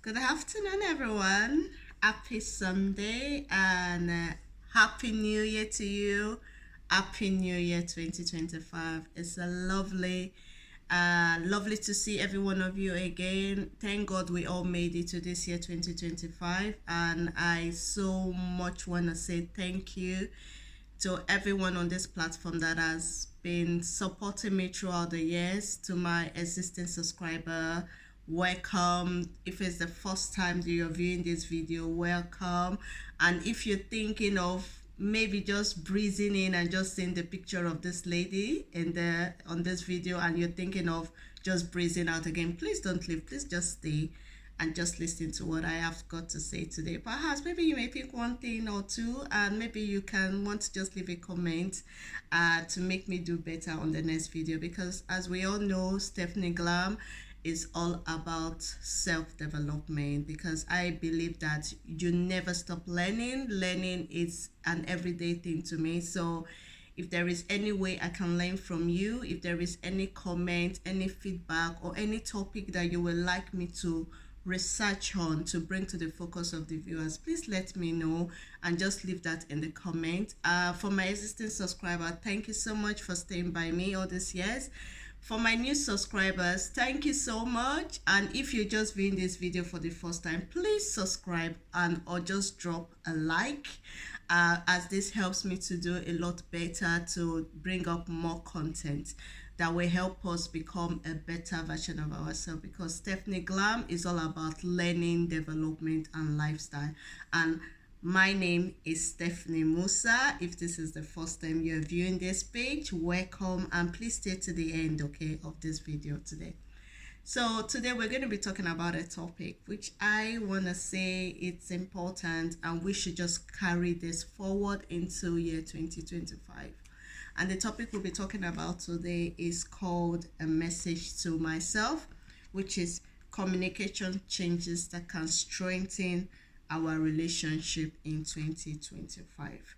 Good afternoon, everyone. Happy Sunday and Happy New Year to you. Happy New Year 2025. It's a lovely to see every one of you again. Thank God we all made it to this year 2025. And I so much want to say thank you to everyone on this platform that has been supporting me throughout the years. To my existing subscriber, welcome. If it's the first time that you're viewing this video, welcome. And if you're thinking of maybe just breezing in and just seeing the picture of this lady in the on this video, and you're thinking of just breezing out again, please don't leave. Please just stay and just listen to what I have got to say today. Perhaps maybe you may pick one thing or two, and maybe you can want to just leave a comment to make me do better on the next video. Because as we all know, Stephanie Glam is all about self-development, because I believe that you never stop learning. Learning is an everyday thing to me. So if there is any way I can learn from you, if there is any comment, any feedback, or any topic that you would like me to research on to bring to the focus of the viewers, please let me know and just leave that in the comment. For my existing subscriber, thank you so much for staying by me all these years. For my new subscribers, thank you so much. And if you're just viewing this video for the first time, please subscribe and or just drop a like, as this helps me to do a lot better, to bring up more content that will help us become a better version of ourselves. Because Stephanie Glam is all about learning, development, and lifestyle. And my name is Stephanie Musa. If this is the first time you're viewing this page, welcome, and please stay to the end, okay, of this video today. So today we're going to be talking about a topic which I want to say it's important, and we should just carry this forward into year 2025. And the topic we'll be talking about today is called A Message to Myself, which is communication changes that can strengthen our relationship in 2025.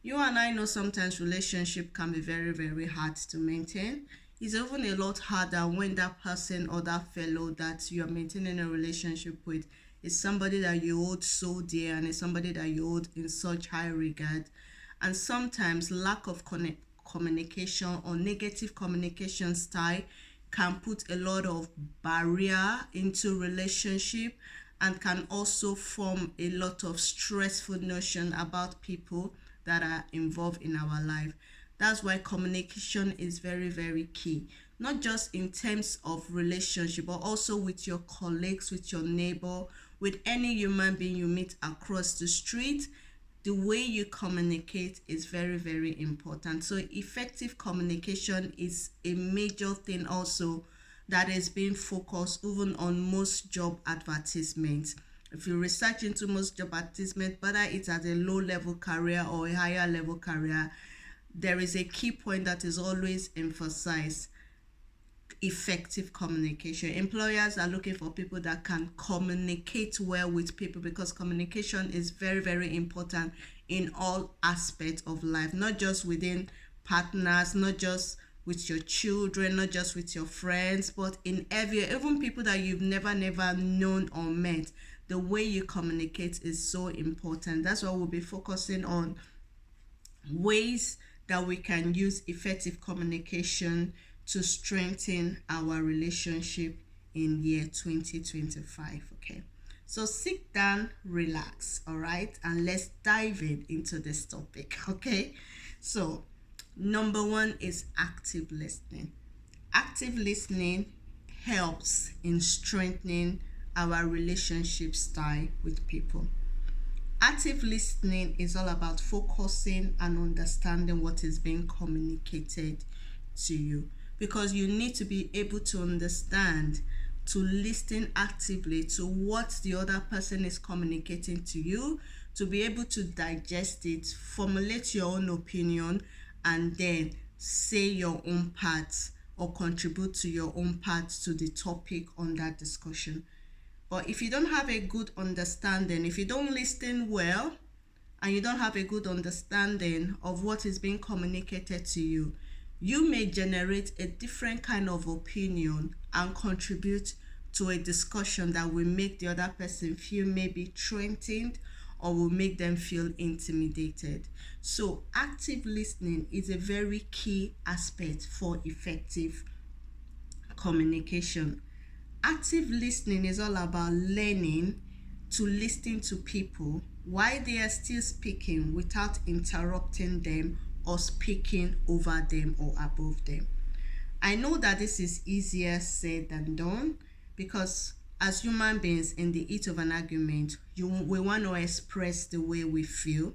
You and I know sometimes relationship can be very, very hard to maintain. It's even a lot harder when that person or that fellow that you're maintaining a relationship with is somebody that you hold so dear, and is somebody that you hold in such high regard. And sometimes lack of communication or negative communication style can put a lot of barrier into relationship, and can also form a lot of stressful notion about people that are involved in our life. That's why communication is very, very key, not just in terms of relationship, but also with your colleagues, with your neighbor, with any human being you meet across the street. The way you communicate is very, very important. So effective communication is a major thing also that is being focused even on most job advertisements. If you research into most job advertisements, whether it's at a low level career or a higher level career, there is a key point that is always emphasized: effective communication. Employers are looking for people that can communicate well with people, because communication is very, very important in all aspects of life, not just within partners, not just with your children, not just with your friends, but in even people that you've never known or met. The way you communicate is so important. That's why we'll be focusing on ways that we can use effective communication to strengthen our relationship in year 2025. Okay, so sit down, relax, all right, and let's dive into this topic. Okay, so number one is active listening. Active listening helps in strengthening our relationship style with people. Active listening is all about focusing and understanding what is being communicated to you, because you need to be able to understand, to listen actively to what the other person is communicating to you, to be able to digest it, formulate your own opinion, and then say your own part or contribute to your own part to the topic on that discussion. But if you don't have a good understanding, if you don't listen well, and you don't have a good understanding of what is being communicated to you, you may generate a different kind of opinion and contribute to a discussion that will make the other person feel maybe threatened or will make them feel intimidated. So active listening is a very key aspect for effective communication. Active listening is all about learning to listen to people while they are still speaking without interrupting them or speaking over them or above them. I know that this is easier said than done, because as human beings in the heat of an argument, we want to express the way we feel.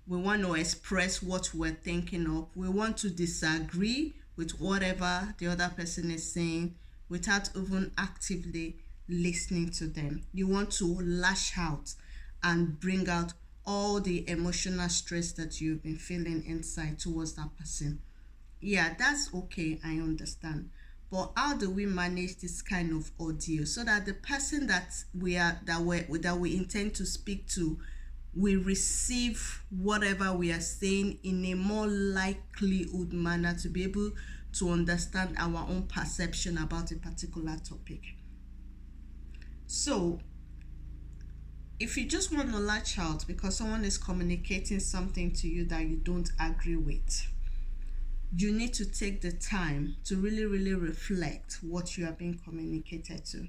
We want to express what we're thinking of. We want to disagree with whatever the other person is saying without even actively listening to them. You want to lash out and bring out all the emotional stress that you've been feeling inside towards that person. Yeah, that's okay, I understand. But how do we manage this kind of audio so that the person that we intend to speak to, we receive whatever we are saying in a more likelihood manner to be able to understand our own perception about a particular topic? So if you just want to latch out because someone is communicating something to you that you don't agree with, you need to take the time to really reflect what you are being communicated to.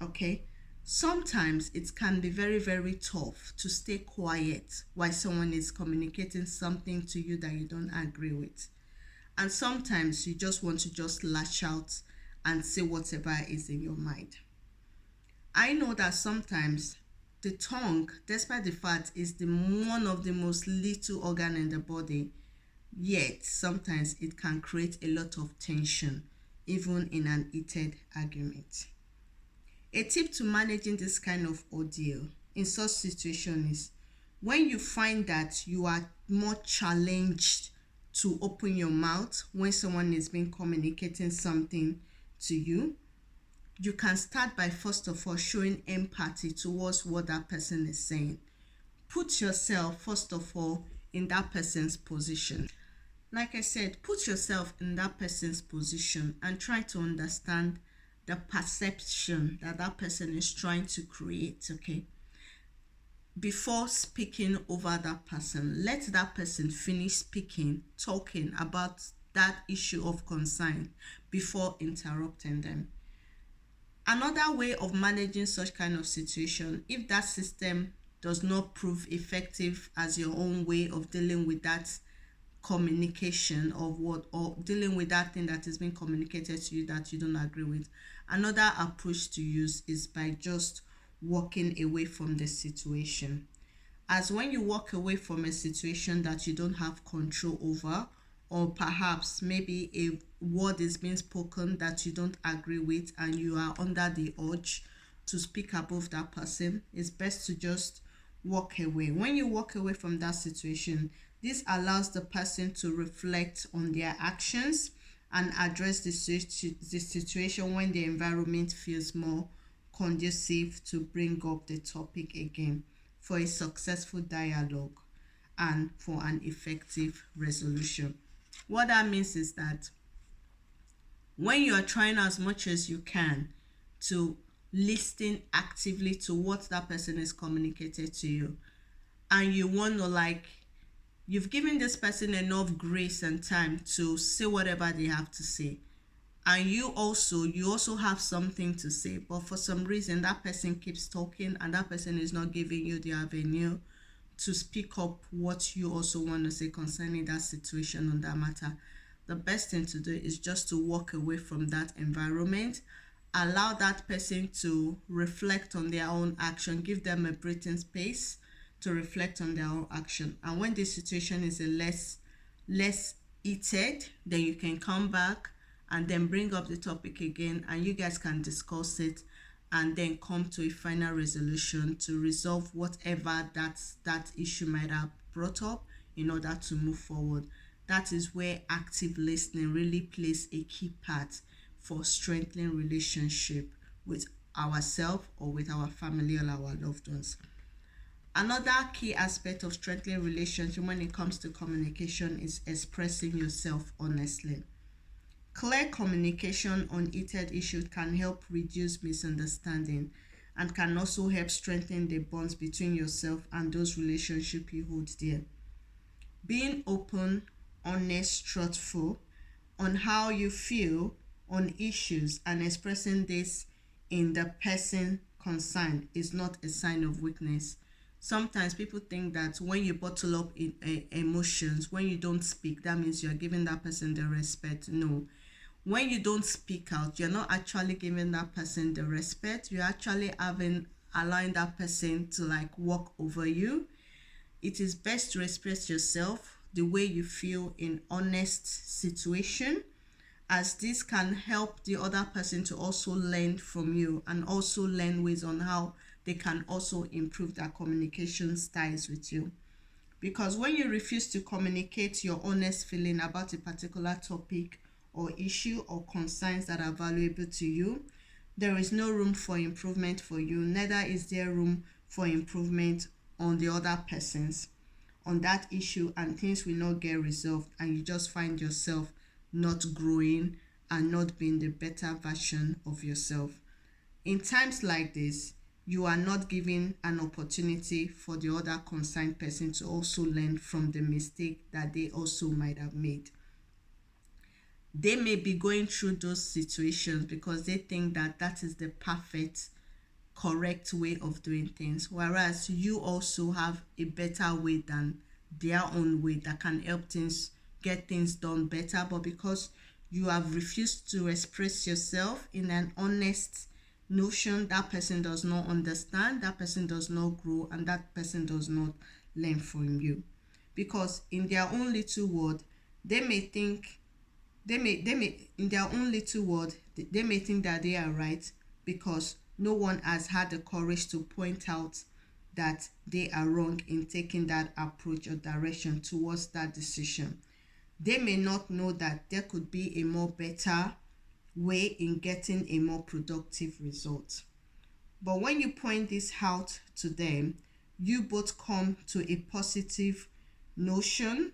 Okay? Sometimes it can be very tough to stay quiet while someone is communicating something to you that you don't agree with. And sometimes you just want to just lash out and say whatever is in your mind. I know that sometimes the tongue, despite the fact is one of the most little organ in the body, yet sometimes it can create a lot of tension even in an heated argument. A tip to managing this kind of ordeal in such situation is when you find that you are more challenged to open your mouth when someone is being communicating something to you, you can start by first of all showing empathy towards what that person is saying. Put yourself first of all in that person's position. Like I said, put yourself in that person's position and try to understand the perception that that person is trying to create, okay? Before speaking over that person, let that person finish speaking, talking about that issue of concern before interrupting them. Another way of managing such kind of situation, if that system does not prove effective as your own way of dealing with that communication of what, or dealing with that thing that is being communicated to you that you don't agree with, another approach to use is by just walking away from the situation. As when you walk away from a situation that you don't have control over, or perhaps maybe a word is being spoken that you don't agree with and you are under the urge to speak above that person, it's best to just walk away. When you walk away from that situation, this allows the person to reflect on their actions and address the situation when the environment feels more conducive to bring up the topic again for a successful dialogue and for an effective resolution. What that means is that when you are trying as much as you can to listen actively to what that person is communicated to you, and you want to you've given this person enough grace and time to say whatever they have to say, and you also have something to say, but for some reason that person keeps talking and that person is not giving you the avenue to speak up what you also want to say concerning that situation on that matter, the best thing to do is just to walk away from that environment. Allow that person to reflect on their own action. Give them a breathing space to reflect on their own action. And when the situation is less heated, then you can come back and then bring up the topic again, and you guys can discuss it and then come to a final resolution to resolve whatever that issue might have brought up in order to move forward. That is where active listening really plays a key part for strengthening relationship with ourselves or with our family or our loved ones. Another key aspect of strengthening relationship when it comes to communication is expressing yourself honestly. Clear communication on heated issues can help reduce misunderstanding and can also help strengthen the bonds between yourself and those relationships you hold dear. Being open, honest, truthful on how you feel on issues and expressing this in the person concerned is not a sign of weakness. Sometimes people think that when you bottle up emotions, when you don't speak, that means you're giving that person the respect. No. When you don't speak out, you're not actually giving that person the respect. You're actually allowing that person to like walk over you. It is best to express yourself the way you feel in honest situation, as this can help the other person to also learn from you and also learn ways on how they can also improve their communication styles with you. Because when you refuse to communicate your honest feeling about a particular topic or issue or concerns that are valuable to you, there is no room for improvement for you, neither is there room for improvement on the other person's on that issue, and things will not get resolved, and you just find yourself not growing and not being the better version of yourself. In times like this, you are not giving an opportunity for the other concerned person to also learn from the mistake that they also might have made. They may be going through those situations because they think that that is the perfect, correct way of doing things, whereas you also have a better way than their own way that can help things get things done better. But because you have refused to express yourself in an honest notion, that person does not understand, that person does not grow, and that person does not learn from you. Because in their own little word, they may think in their own little word, they may think that they are right because no one has had the courage to point out that they are wrong in taking that approach or direction towards that decision. They may not know that there could be a more better way in getting a more productive result. But when you point this out to them, you both come to a positive notion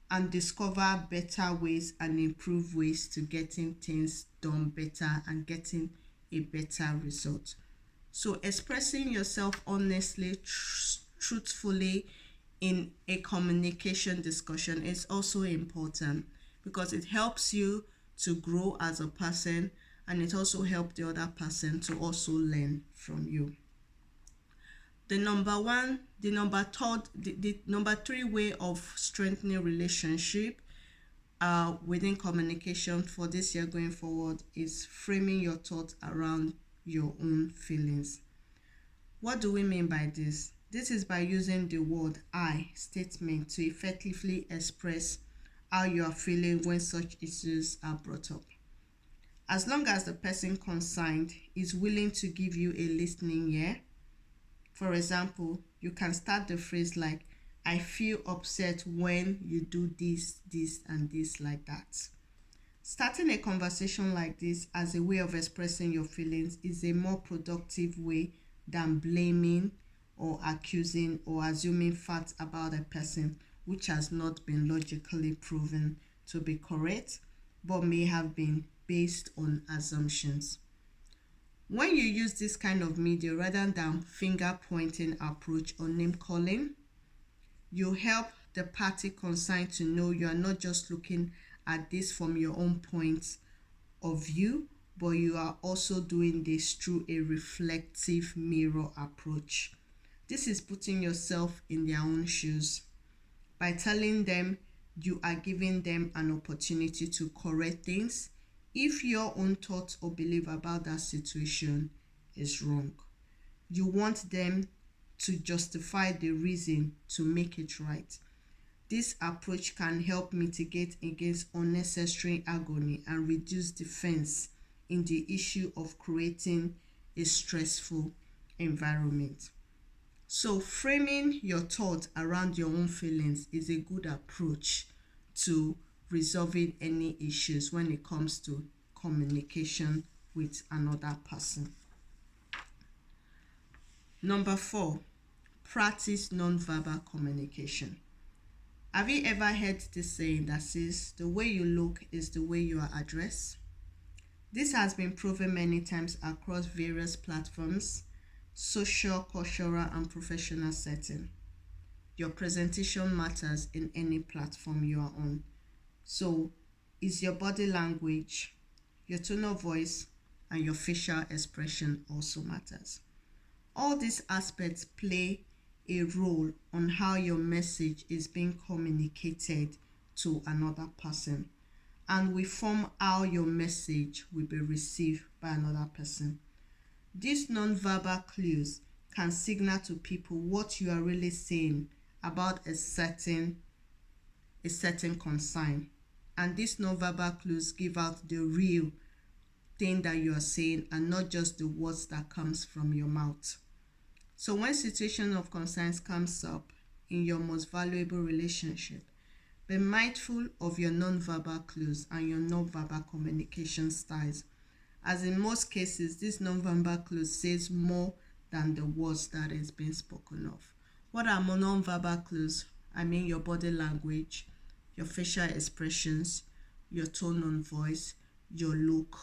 and discover better ways and improve ways to getting things done better and getting a better result. So expressing yourself honestly, truthfully in a communication discussion is also important because it helps you to grow as a person, and it also helps the other person to also learn from you. The number three way of strengthening relationship within communication for this year going forward is framing your thoughts around your own feelings. What do we mean by this? This is by using the word I statement to effectively express how you are feeling when such issues are brought up. As long as the person concerned is willing to give you a listening ear. For example, you can start the phrase like, I feel upset when you do this, this, and this, like that. Starting a conversation like this as a way of expressing your feelings is a more productive way than blaming or accusing or assuming facts about a person which has not been logically proven to be correct but may have been based on assumptions. When you use this kind of media rather than finger pointing approach or name calling, you help the party concerned to know you are not just looking at this from your own point of view, but you are also doing this through a reflective mirror approach. This is putting yourself in their own shoes. By telling them you are giving them an opportunity to correct things if your own thoughts or belief about that situation is wrong. You want them to justify the reason to make it right. This approach can help mitigate against unnecessary agony and reduce defense in the issue of creating a stressful environment. So framing your thoughts around your own feelings is a good approach to resolving any issues when it comes to communication with another person. Number 4, practice nonverbal communication. Have you ever heard this saying that says the way you look is the way you are addressed? This has been proven many times across various platforms, social, cultural, and professional setting. Your presentation matters in any platform you are on. So, is your body language, your tone of voice, and your facial expression also matters. All these aspects play a role on how your message is being communicated to another person and will form how your message will be received by another person. These non-verbal clues can signal to people what you are really saying about a certain concern. And these non-verbal clues give out the real thing that you are saying and not just the words that comes from your mouth. So when situation of concerns comes up in your most valuable relationship, be mindful of your non-verbal clues and your non-verbal communication styles, as in most cases, this non-verbal clues says more than the words that is being spoken of. What are non-verbal clues? I mean your body language, your facial expressions, your tone of voice, your look.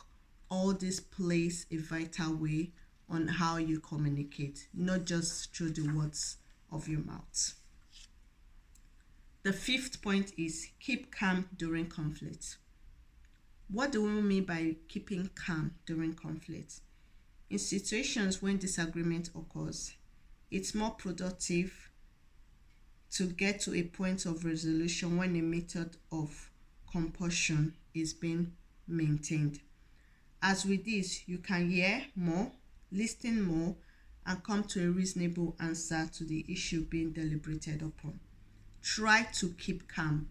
All this plays a vital way on how you communicate, not just through the words of your mouth. The fifth point is keep calm during conflict. What do we mean by keeping calm during conflict? In situations when disagreement occurs, it's more productive to get to a point of resolution when a method of compassion is being maintained. As with this, you can hear more, listen more, and come to a reasonable answer to the issue being deliberated upon. Try to keep calm,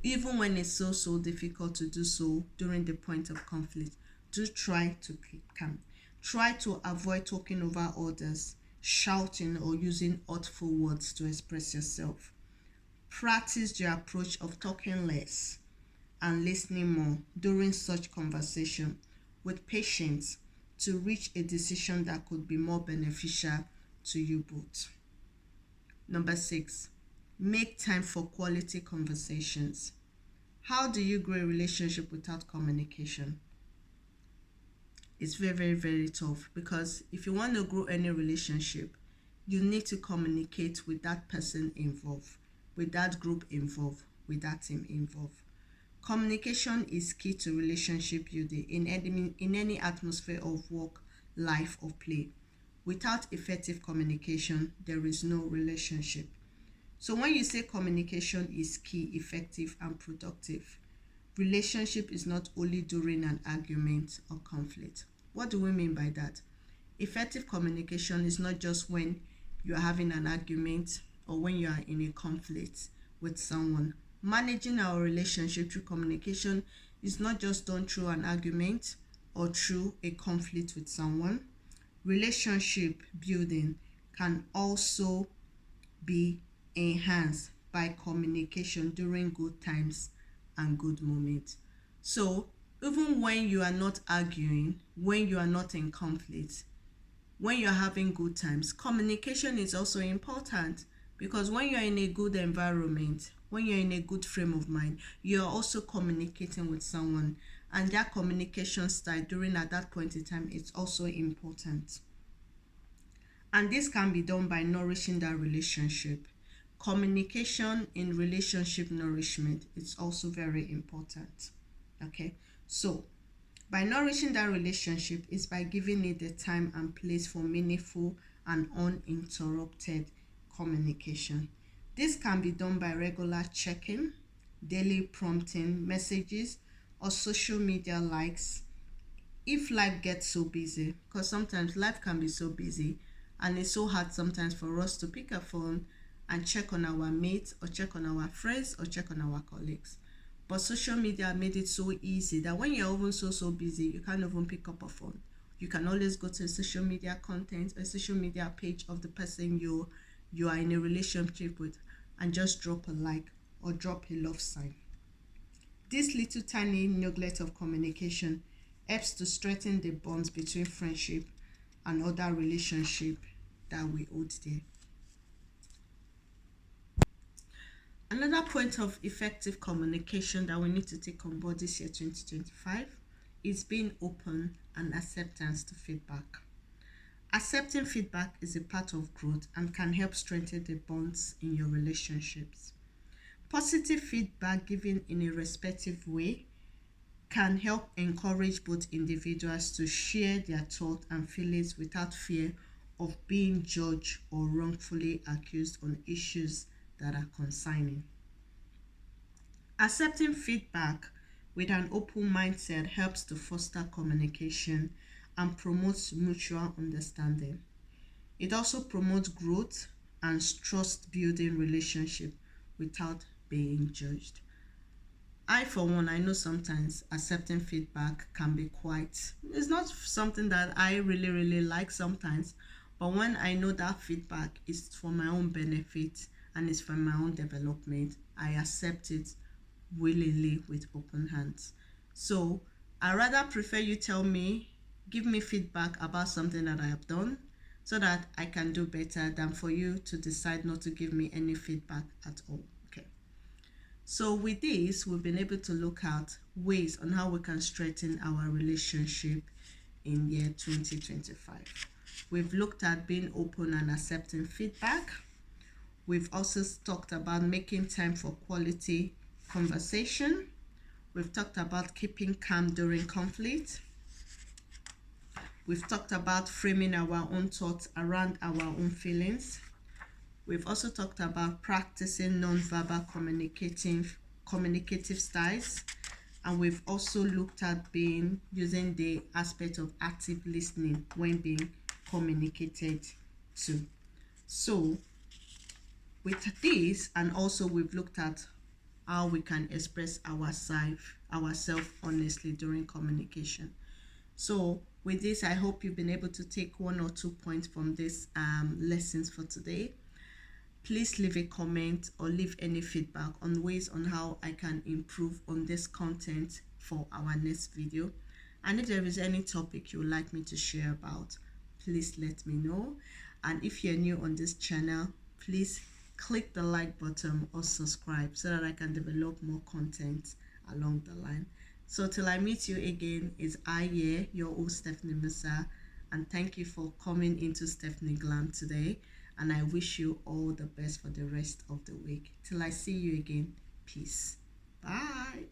even when it's so difficult to do so during the point of conflict. Do try to keep calm. Try to avoid talking over others, shouting, or using hurtful words to express yourself. Practice the approach of talking less and listening more during such conversation with patience to reach a decision that could be more beneficial to you both. Number 6, make time for quality conversations. How do you grow a relationship without communication? It's very tough, because if you want to grow any relationship, you need to communicate with that person involved, with that group involved, with that team involved. Communication is key to relationship building in any atmosphere of work, life, or play. Without effective communication, there is no relationship. So when you say communication is key, effective, and productive, relationship is not only during an argument or conflict. What do we mean by that? Effective communication is not just when you are having an argument or when you are in a conflict with someone. Managing our relationship through communication is not just done through an argument or through a conflict with someone. Relationship building can also be enhanced by communication during good times and good moments. So even when you are not arguing, when you are not in conflict, when you're having good times, communication is also important, because when you're in a good environment, when you're in a good frame of mind, you're also communicating with someone, and that communication style during at that point in time is also important. And this can be done by nourishing that relationship. Communication in relationship nourishment is also very important. Okay, so by nourishing that relationship is by giving it the time and place for meaningful and uninterrupted communication. This can be done by regular checking, daily prompting messages, or social media likes if life gets so busy, because sometimes life can be so busy and it's so hard sometimes for us to pick a phone and check on our mates or check on our friends or check on our colleagues. But social media made it so easy that when you're even so busy, you can't even pick up a phone. You can always go to a social media content or social media page of the person you are in a relationship with and just drop a like or drop a love sign. This little tiny neglect of communication helps to strengthen the bonds between friendship and other relationship that we hold dear. Another point of effective communication that we need to take on board this year 2025 is being open and acceptance to feedback. Accepting feedback is a part of growth and can help strengthen the bonds in your relationships. Positive feedback given in a respectful way can help encourage both individuals to share their thoughts and feelings without fear of being judged or wrongfully accused on issues that are concerning. Accepting feedback with an open mindset helps to foster communication and promotes mutual understanding. It also promotes growth and trust building relationship without being judged. For one, I know sometimes accepting feedback can be it's not something that I really like sometimes, but when I know that feedback is for my own benefit and it's for my own development, I accept it willingly with open hands. So I rather prefer you give me feedback about something that I have done so that I can do better than for you to decide not to give me any feedback at all. Okay. So with this, we've been able to look at ways on how we can strengthen our relationship in year 2025. We've looked at being open and accepting feedback. We've also talked about making time for quality conversation. We've talked about keeping calm during conflict. We've talked about framing our own thoughts around our own feelings. We've also talked about practicing non-verbal communicative styles. And we've also looked at using the aspect of active listening when being communicated to. So with this, and also we've looked at how we can express ourselves honestly during communication. So with this, I hope you've been able to take 1 or 2 points from this lessons for today. Please leave a comment or leave any feedback on ways on how I can improve on this content for our next video. And if there is any topic you would like me to share about, please let me know. And if you're new on this channel, please click the like button or subscribe so that I can develop more content along the line. So till I meet you again, is I here, your host Stephanie Musa, and thank you for coming into Stephanie Glam today. And I wish you all the best for the rest of the week. Till I see you again, peace. Bye.